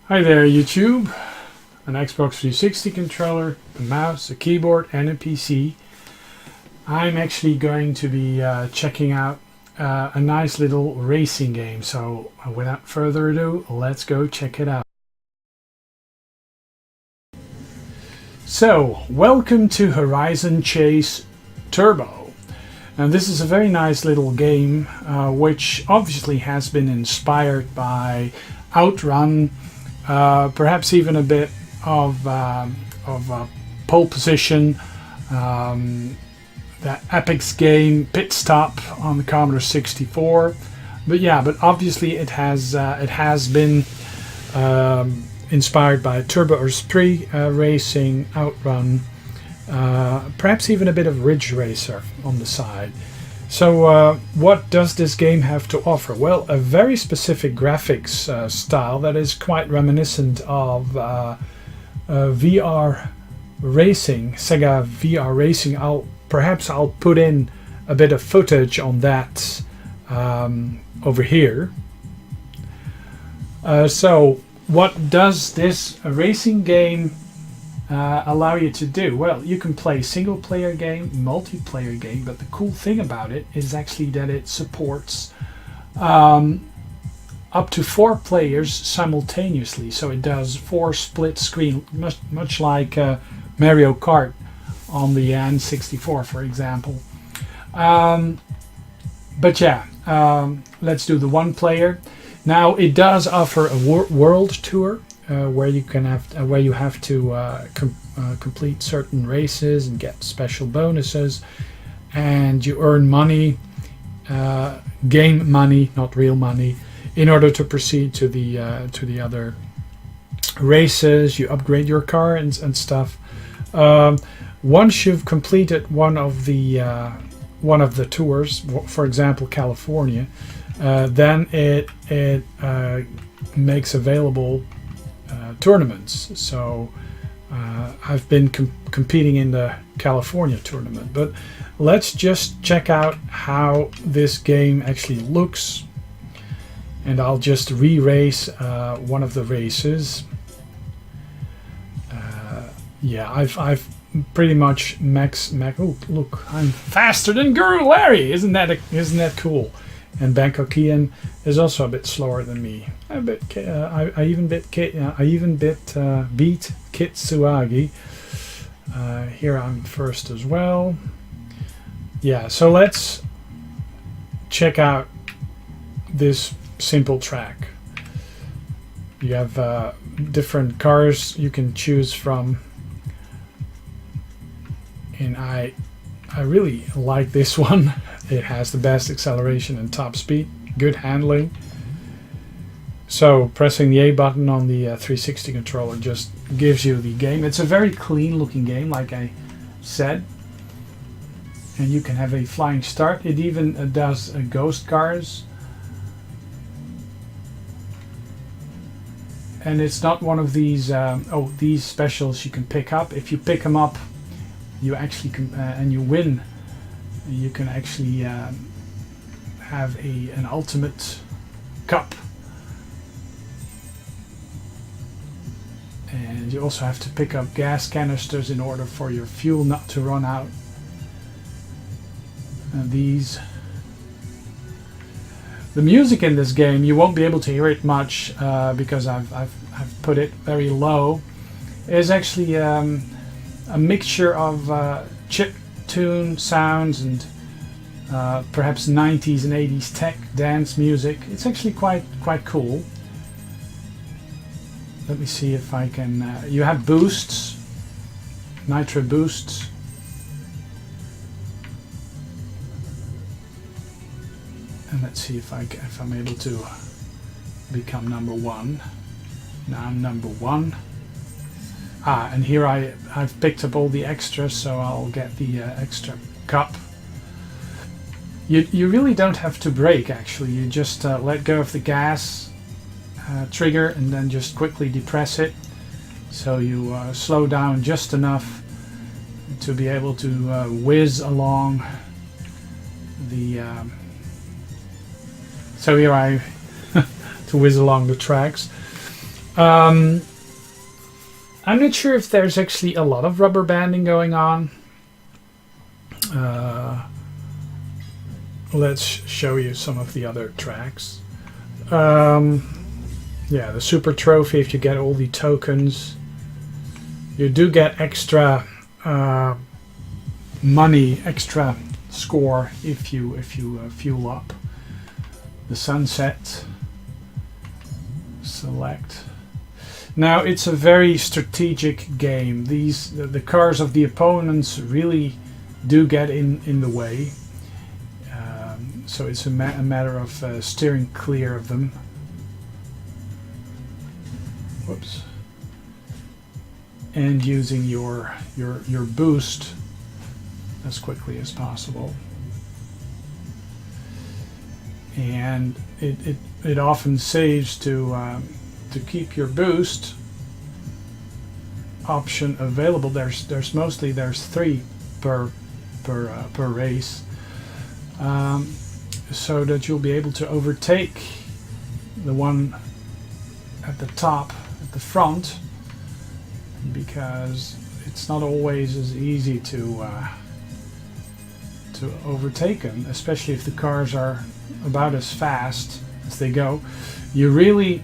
Hi there YouTube, an Xbox 360 controller, a mouse, a keyboard and a PC. I'm actually going to be checking out a nice little racing game, so without further ado, let's go check it out. So, welcome to Horizon Chase Turbo. And this is a very nice little game which obviously has been inspired by Outrun, perhaps even a bit of pole position, that Epic's game Pitstop on the Commodore 64. But obviously it has been inspired by Turbo Espirit Racing, Outrun, perhaps even a bit of Ridge Racer on the side. So what does this game have to offer? Well, a very specific graphics style that is quite reminiscent of VR Racing, Sega VR Racing. Perhaps I'll put in a bit of footage on that over here. So what does this racing game allow you to do? Well, you can play single player game, multiplayer game, but the cool thing about it is actually that it supports up to 4 players simultaneously. So it does 4 split screen, much like Mario Kart on the N64, for example. Let's do the 1 player. Now it does offer a world tour where you have to complete certain races and get special bonuses, and you earn money, game money, not real money, in order to proceed to the other races. You upgrade your car and stuff. Once you've completed one of the tours, for example California, then it makes available tournaments. So I've been competing in the California tournament, but let's just check out how this game actually looks, and I'll just re-race one of the races. I've pretty much max. Oh, look, I'm faster than Guru Larry. Isn't that cool? And Bangkok Ian is also a bit slower than me. I even beat Kitsuagi. Here I'm first as well. Yeah, so let's check out this simple track. You have different cars you can choose from, and I really like this one. It has the best acceleration and top speed, good handling. So pressing the A button on the 360 controller just gives you the game. It's a very clean looking game, like I said, and you can have a flying start. It even does ghost cars, and it's not one of these these specials you can pick up. If you pick them up, you actually can and you win, you can actually have an ultimate cup. And you also have to pick up gas canisters in order for your fuel not to run out. And the music in this game, you won't be able to hear it much because I've put it very low. It's actually a mixture of chiptune sounds and perhaps 90s and 80s tech dance music. It's actually quite cool. Let me see if I can. You have boosts, nitro boosts, and let's see if I'm able to become number 1. Now I'm number 1. And here I've picked up all the extras, so I'll get the extra cup. You really don't have to brake, actually. You just let go of the gas trigger and then just quickly depress it, so you slow down just enough to be able to whiz along the so here I to whiz along the tracks. I'm not sure if there's actually a lot of rubber banding going on. Let's show you some of the other tracks. Yeah, the super trophy, if you get all the tokens, you do get extra money, extra score if you fuel up. The sunset, select. Now it's a very strategic game. The cars of the opponents really do get in the way, so it's a matter of steering clear of them. Whoops. And using your boost as quickly as possible. And it often saves to keep your boost option available. There's three per race, so that you'll be able to overtake the one at the top, at the front, because it's not always as easy to overtake them, especially if the cars are about as fast as they go. You really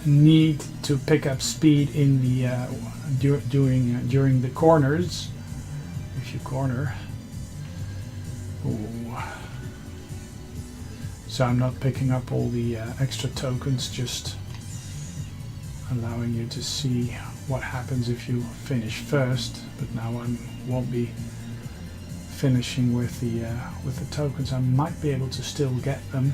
need to pick up speed in the during the corners. If you corner. Ooh. So I'm not picking up all the extra tokens, just allowing you to see what happens if you finish first. But now I won't be finishing with the tokens. I might be able to still get them.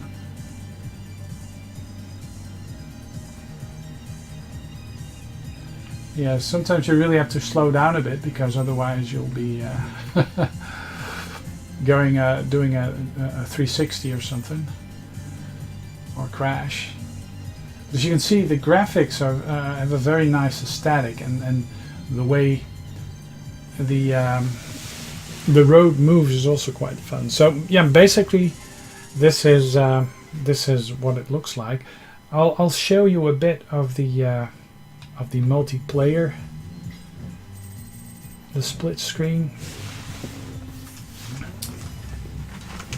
Yeah, sometimes you really have to slow down a bit, because otherwise you'll be doing a 360 or something, or crash. As you can see, the graphics have a very nice aesthetic, and the way the road moves is also quite fun. So yeah, basically this is what it looks like. I'll show you a bit of the multiplayer, the split screen.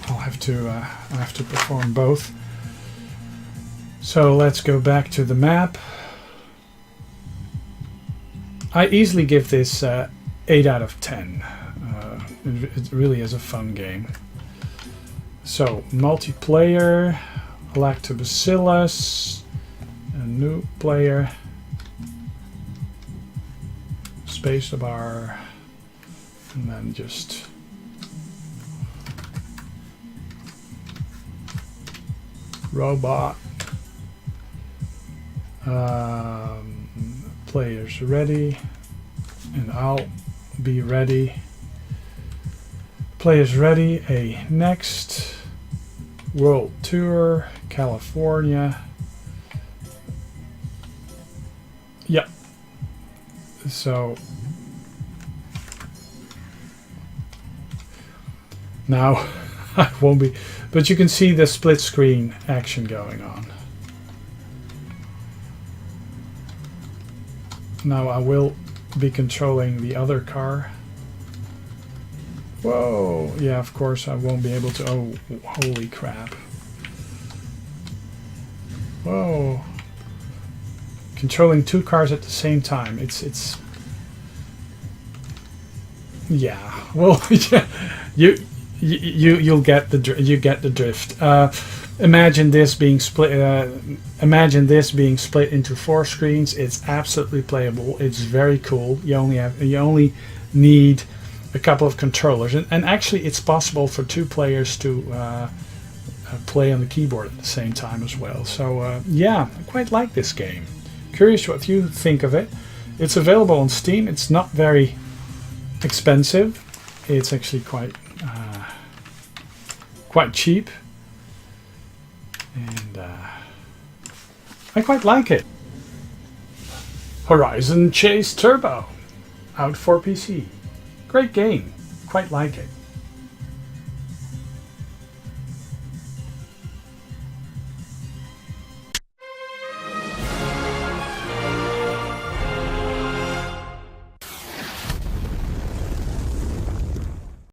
I have to perform both. So let's go back to the map. I easily give this 8 out of 10. It really is a fun game. So multiplayer, Lactobacillus, a new player, spacebar, and then just robot. Players ready, and I'll be ready. Players ready. A next World Tour, California. Yep. So now I won't be, but you can see the split screen action going on. Now I will be controlling the other car. Whoa, yeah, of course I won't be able to. Oh, holy crap. Whoa. Controlling two cars at the same time. It's yeah. Well, yeah, you'll get the drift. Imagine this being split. Imagine this being split into 4 screens. It's absolutely playable. It's very cool. You only need a couple of controllers, and actually, it's possible for 2 players to play on the keyboard at the same time as well. So yeah, I quite like this game. Curious what you think of it. It's available on Steam. It's not very expensive. It's actually quite cheap. And I quite like it. Horizon Chase Turbo, out for PC. Great game. Quite like it.